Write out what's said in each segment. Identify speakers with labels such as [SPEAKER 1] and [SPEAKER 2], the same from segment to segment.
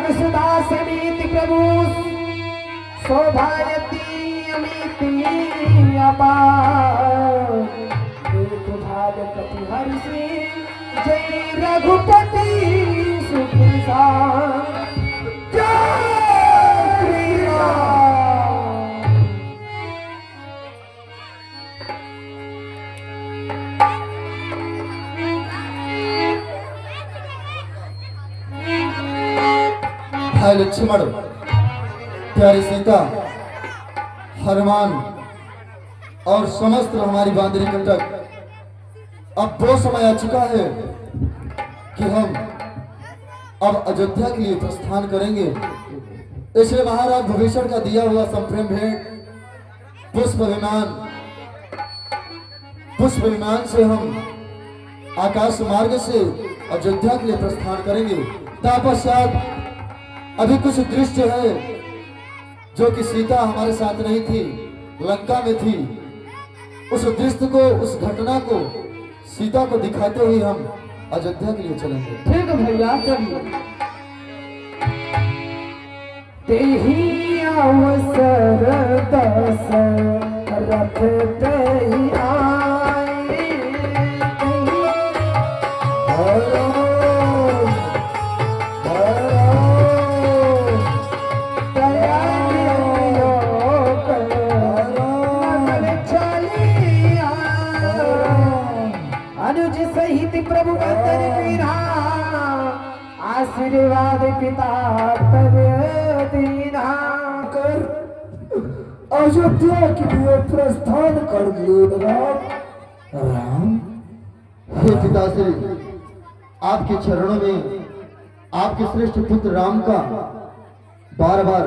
[SPEAKER 1] सुधा समेत प्रभु शोभायती अमिति अपार देख भाग कपि हरि श्री जय रघुपति सुखिसान जय श्री राम।
[SPEAKER 2] भाई लक्ष्मण, प्यारी सीता, हनुमान और समस्त हमारी बांदरी कंटक, अब वो समय आ चुका है कि हम अब अयोध्या के लिए प्रस्थान करेंगे। इसलिए महाराज भविष्य का दिया हुआ संप्रेम भेंट पुष्प विमान से हम आकाश मार्ग से अयोध्या के लिए प्रस्थान करेंगे। तत्पश्चात अभी कुछ दृश्य है जो कि सीता हमारे साथ नहीं थी, लंका में थी। उस दृश्य को, उस घटना को सीता को दिखाते हुए हम अयोध्या के लिए चलेंगे।
[SPEAKER 1] ठीक है भैया, चलिए। तेही अवसर दशरथ तेहि आए, अनुज सहित प्रभु वंदन कीन्हा, आशीर्वाद पिता तब दीन्हा।
[SPEAKER 3] कर अयोध्या के लिए प्रस्थान कर दिए राम।
[SPEAKER 2] हे पिताश्री, आपके चरणों में आपके श्रेष्ठ पुत्र राम का बार बार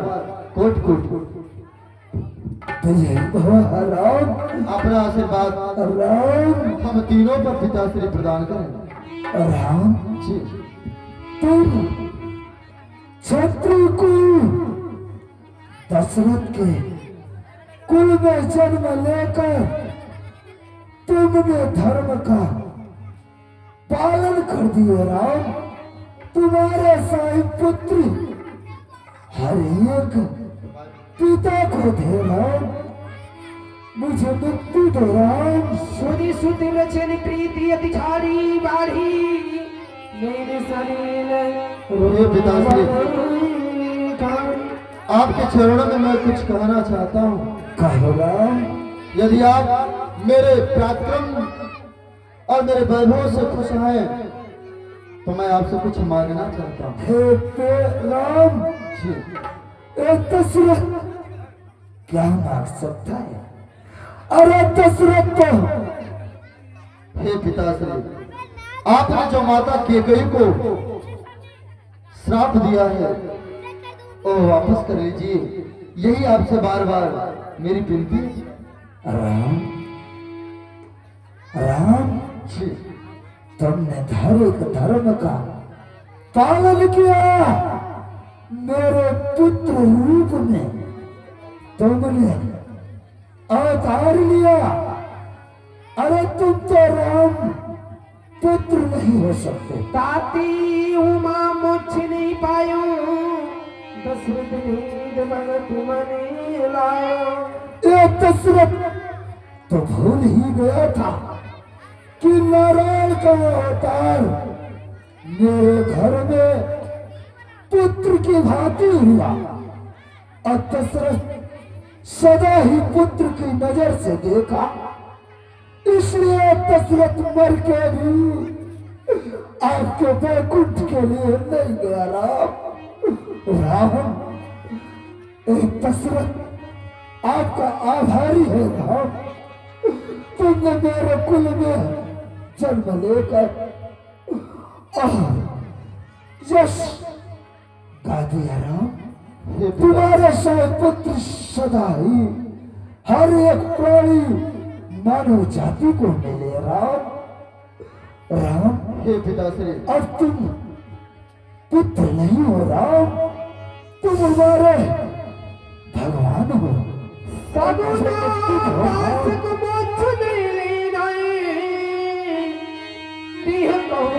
[SPEAKER 2] कोट कोट
[SPEAKER 3] राम,
[SPEAKER 2] अपना आशीर्वाद
[SPEAKER 3] राम,
[SPEAKER 2] हम तीनों पर पिताश्री प्रदान करें।
[SPEAKER 3] राम
[SPEAKER 2] जी,
[SPEAKER 3] तुम क्षत्रिय कुल दशरथ के कुल में जन्म लेकर तुमने धर्म का पालन कर दिए राम। तुम्हारे साई पुत्र हर एक पिता को दे राम, मुझे मुक्ति दो राम।
[SPEAKER 1] सुनि सुत रचन प्रीति अति झाड़ी बाढ़ी, मेरे शरीर
[SPEAKER 2] हे पिताश्री, आपके चरणों में मैं कुछ कहना चाहता हूँ।
[SPEAKER 3] कहो राम।
[SPEAKER 2] यदि आप मेरे पराक्रम और मेरे वैभव से खुश हैं तो मैं आपसे कुछ मांगना चाहता हूँ।
[SPEAKER 3] हे राम
[SPEAKER 2] जी,
[SPEAKER 3] एक दशरथ क्या मांग सकता है? अरे दशरथ तो
[SPEAKER 2] हे पिताश्री, आपने जो माता केकई को श्राप दिया है वो वापस कर लीजिए, यही आपसे बार बार मेरी विनती है।
[SPEAKER 3] राम, राम
[SPEAKER 2] जी,
[SPEAKER 3] तुमने धर्म का पालन किया। मेरे पुत्र रूप में तुमने अवतार लिया। अरे तुम तो राम पुत्र नहीं हो सकते।
[SPEAKER 1] ताती उमा मुझ नहीं पायो, दशरथ नींद भगत मने लायो।
[SPEAKER 3] ये दशरथ तो भूल ही गया था कि नारायण का अवतार मेरे घर में पुत्र की भांति हुआ, और दशरथ सदा ही पुत्र की नजर से देखा। इसलिए दशरथ मर के भी आपके बैकुंठ के लिए नहीं गया राम। एक दशरथ आपका आभारी है राम। तुमने मेरे कुल में जन्म लेकर यश गा दिया राम। तुम्हारे सौ पुत्र सदा ही हर एक प्राणी मानव जाति को मिले राम।
[SPEAKER 2] हे पिताश्री,
[SPEAKER 3] अब तुम पुत्र नहीं हो राम, तुम हमारे भगवान हो।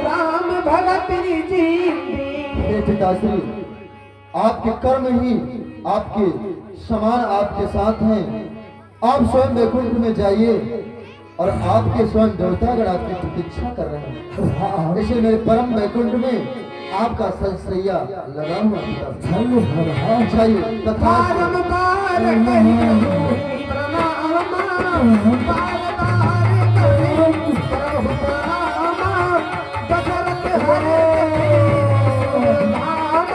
[SPEAKER 1] राम भगत जी।
[SPEAKER 2] हे पिताश्री, आपके कर्म ही आपके समान आपके साथ हैं। आप स्वयं वैकुंठ में जाइए और आपके स्वयं देवतागण आपकी प्रतीक्षा कर रहे हैं। इसलिए मेरे परम वैकुंठ में आपका संसैया लगा हुआ है। जाइए तथा
[SPEAKER 1] बारंबार कही प्रणाम, बारंबार कही प्रणाम, दशरथ हरे धाम।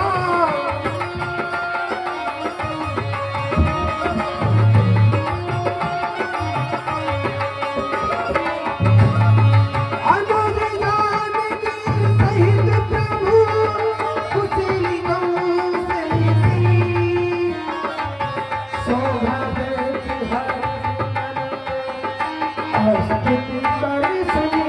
[SPEAKER 1] अनुज जानकी सहित प्रभु कुशली कौशली, शोभा देती हर स्तुति बड़ी सुनी।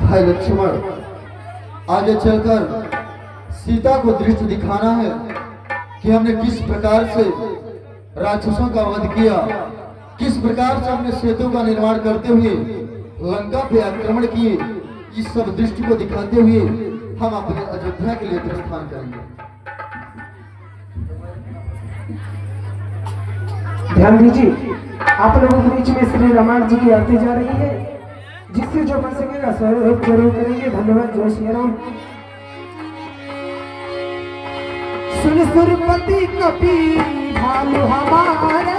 [SPEAKER 2] भाई लक्ष्मण, आगे चलकर सीता को दृष्टि दिखाना है कि हमने किस प्रकार से राक्षसों का वध किया, किस प्रकार से हमने सेतु का निर्माण करते हुए लंका पे आक्रमण किए। इस सब दृष्टि को दिखाते हुए हम अपने अयोध्या के लिए प्रस्थान करेंगे।
[SPEAKER 1] ध्यान दीजिए, आप लोगों के बीच में श्री रामायण जी की आरती जा रही है, जिससे जो बन सकेगा सहयोग जरूर करेंगे। धन्यवाद। जय श्री राम। सुन सुरपति कपि भालू हमारे,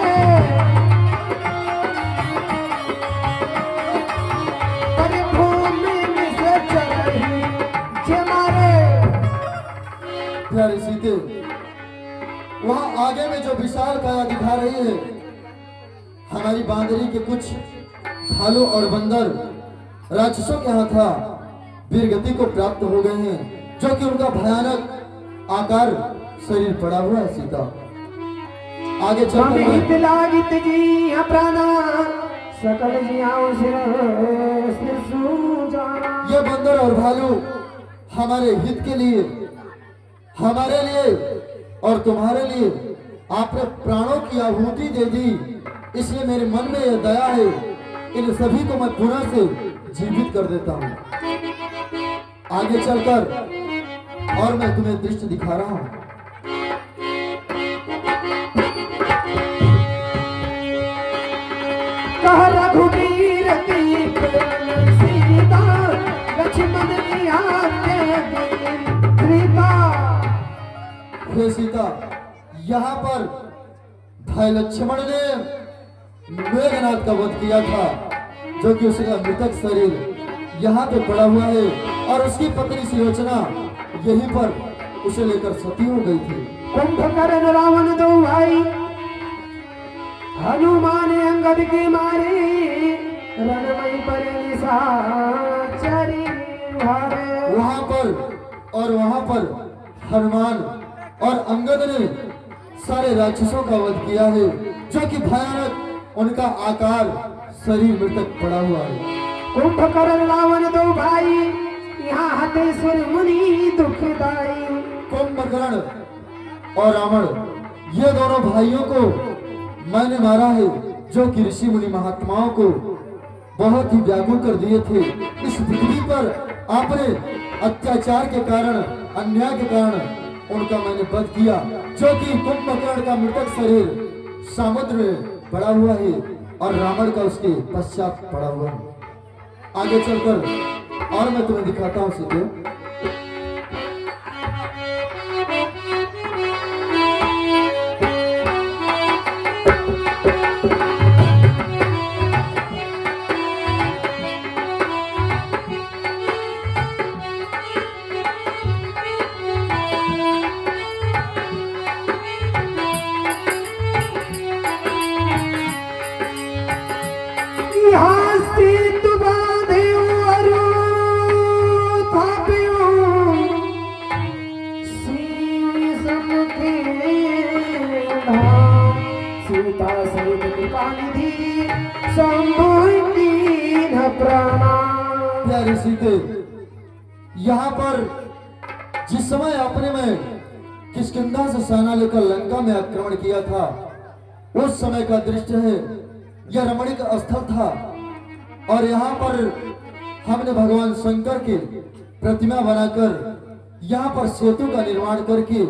[SPEAKER 1] पर भूमि में से चढ़ी जे मारे।
[SPEAKER 2] प्यारे सीते, वहां आगे में जो विशाल काया दिखा रही है, हमारी बांदरी के कुछ भालू और बंदर राक्षसों के हाथा वीरगति को प्राप्त हो गए हैं, जो कि उनका भयानक आकार शरीर पड़ा हुआ है। सीता आगे चलकर
[SPEAKER 1] हित लागित जी प्राणा, सकल जियाओ सिर सूजाना।
[SPEAKER 2] ये बंदर और भालू हमारे हित के लिए, हमारे लिए और तुम्हारे लिए आपने प्राणों की आहुति दे दी। इसलिए मेरे मन में यह दया है, इन सभी को मैं पुनः से जीवित कर देता हूँ। आगे चलकर और मैं तुम्हें दृश्य दिखा रहा हूँ।
[SPEAKER 1] कह रघुवीर की प्रेम सीता, लक्ष्मण की आज्ञा कृपा।
[SPEAKER 2] हे सीता, यहाँ पर भाई लक्ष्मण ने मेघनाथ का वध किया था, जो कि उसका मृतक शरीर यहाँ पे पड़ा हुआ है, और उसकी पत्नी सुलोचना यहीं पर उसे लेकर सती हो गई थी।
[SPEAKER 1] कुंभकर्ण रावण दो भाई, हनुमान अंगद के मारे, रणमयी पर निशाचरी भारे।
[SPEAKER 2] वहाँ पर हनुमान और अंगद ने सारे राक्षसों का वध किया है, जो कि भयानक उनका आकार शरीर मृतक पड़ा हुआ है।
[SPEAKER 1] कुंभकर्ण रावण दो भाई, यहाँ हतेश्वर मुनि दुखदाई।
[SPEAKER 2] कुंभकर्ण और रावण, ये दोनों भाइयों को मैंने मारा है, जो कि ऋषि मुनि महात्माओं को बहुत ही व्याकुल कर दिए थे। इस पृथ्वी पर आपने अत्याचार के कारण, अन्याय के कारण उनका मैंने वध किया, जो कि कुंभकर्ण का मृतक शरीर समुद्र में पड़ा हुआ है और रावण का उसके पश्चात पड़ा हुआ है। आगे चलकर और मैं तुम्हें दिखाता हूँ सीते। प्यारी सीते, यहाँ पर जिस समय आपने में किष्किंधा से सेना लेकर लंका में आक्रमण किया था, उस समय का दृश्य है। यह रमणीक स्थल था, और यहाँ पर हमने भगवान शंकर की प्रतिमा बनाकर यहाँ पर सेतु का निर्माण करके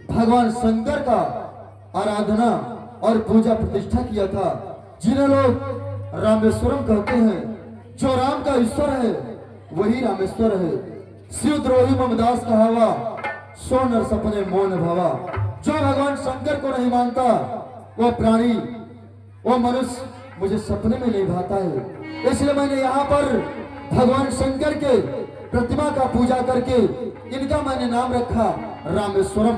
[SPEAKER 2] भगवान शंकर का आराधना और पूजा प्रतिष्ठा किया था, जिन्हें लोग रामेश्वरम कहते हैं। जो राम का ईश्वर है वही रामेश्वर है। शिवद्रोही ममदास कहावा, सो नर सपने मौन भावा। जो भगवान शंकर को नहीं मानता वो प्राणी, वो मनुष्य मुझे सपने में नहीं भाता है। इसलिए मैंने यहाँ पर भगवान शंकर के प्रतिमा का पूजा करके इनका मैंने नाम रखा रामेश्वरम।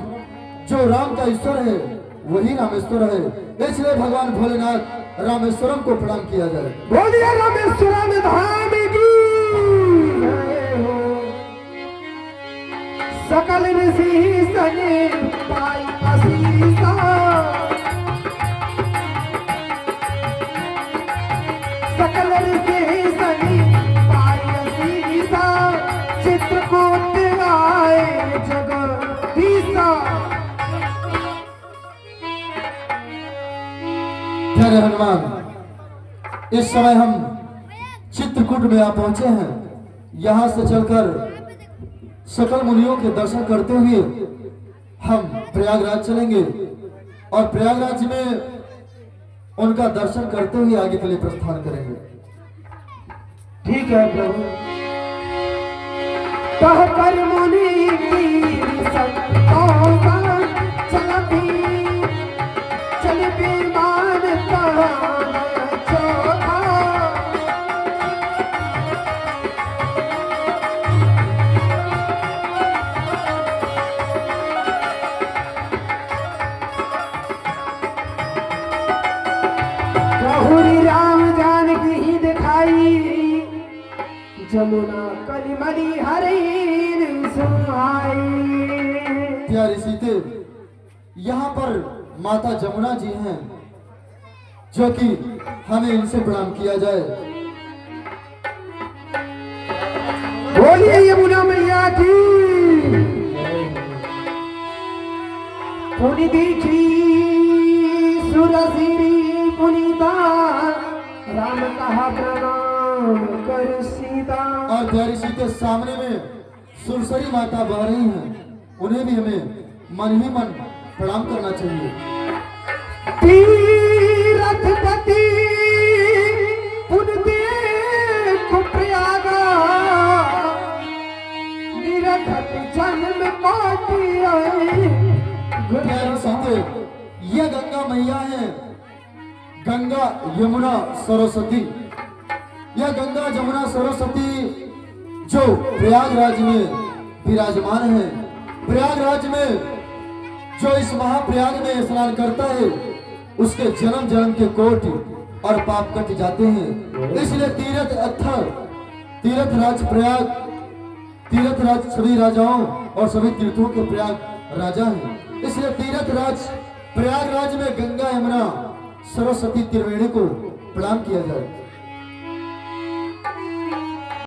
[SPEAKER 2] जो राम का ईश्वर है वही रामेश्वर है, इसलिए भगवान भोलेनाथ रामेश्वरम को प्रणाम किया जाए।
[SPEAKER 1] बोलिए रामेश्वरम धाम की जय हो। सकल ऋषि सने पाई आशीषा, सकल ऋषि सने पाई आशीषा, चित्रकूट आए जगदीशा।
[SPEAKER 2] प्यारे हनुमान, इस समय हम चित्रकूट में आ पहुंचे हैं। यहाँ से चलकर सकल मुनियों के दर्शन करते हुए हम प्रयागराज चलेंगे और प्रयागराज में उनका दर्शन करते हुए आगे के लिए प्रस्थान करेंगे।
[SPEAKER 1] ठीक है प्रभु। कह कर मुनि की संतोषा, चलती चल विमान चौथा। प्रभु राम जानकी ही दिखाई, जमुना कलिमली हरीन सुहाई।
[SPEAKER 2] प्यारी सीते, यहाँ पर माता जमुना जी हैं, जो कि हमें इनसे प्रणाम किया जाए।
[SPEAKER 1] बोलिए यमुना मैया की। पुनि देखी सुरसिरी पुनीता, राम कहा प्रणाम कर सीता।
[SPEAKER 2] और प्यारी सीते, सामने में सुरसरी माता बह रही हैं, उन्हें भी हमें मन ही मन प्रणाम करना चाहिए।
[SPEAKER 1] तीरथपति पुन देखो प्रयागा, निरखत जन्म पाती आए।
[SPEAKER 2] प्यारी सीते, ये गंगा मैया है, गंगा यमुना सरस्वती। यह गंगा जमुना सरस्वती जो प्रयागराज में विराजमान है। प्रयागराज में जो इस महाप्रयाग में स्नान करता है उसके जन्म जन्म के कोटि और पाप कट जाते हैं। इसलिए तीर्थराज प्रयाग, तीर्थराज सभी राजाओं और सभी तीर्थों के प्रयाग राजा हैं। इसलिए तीर्थराज प्रयागराज में गंगा यमुना सरस्वती त्रिवेणी को प्रणाम किया जाए।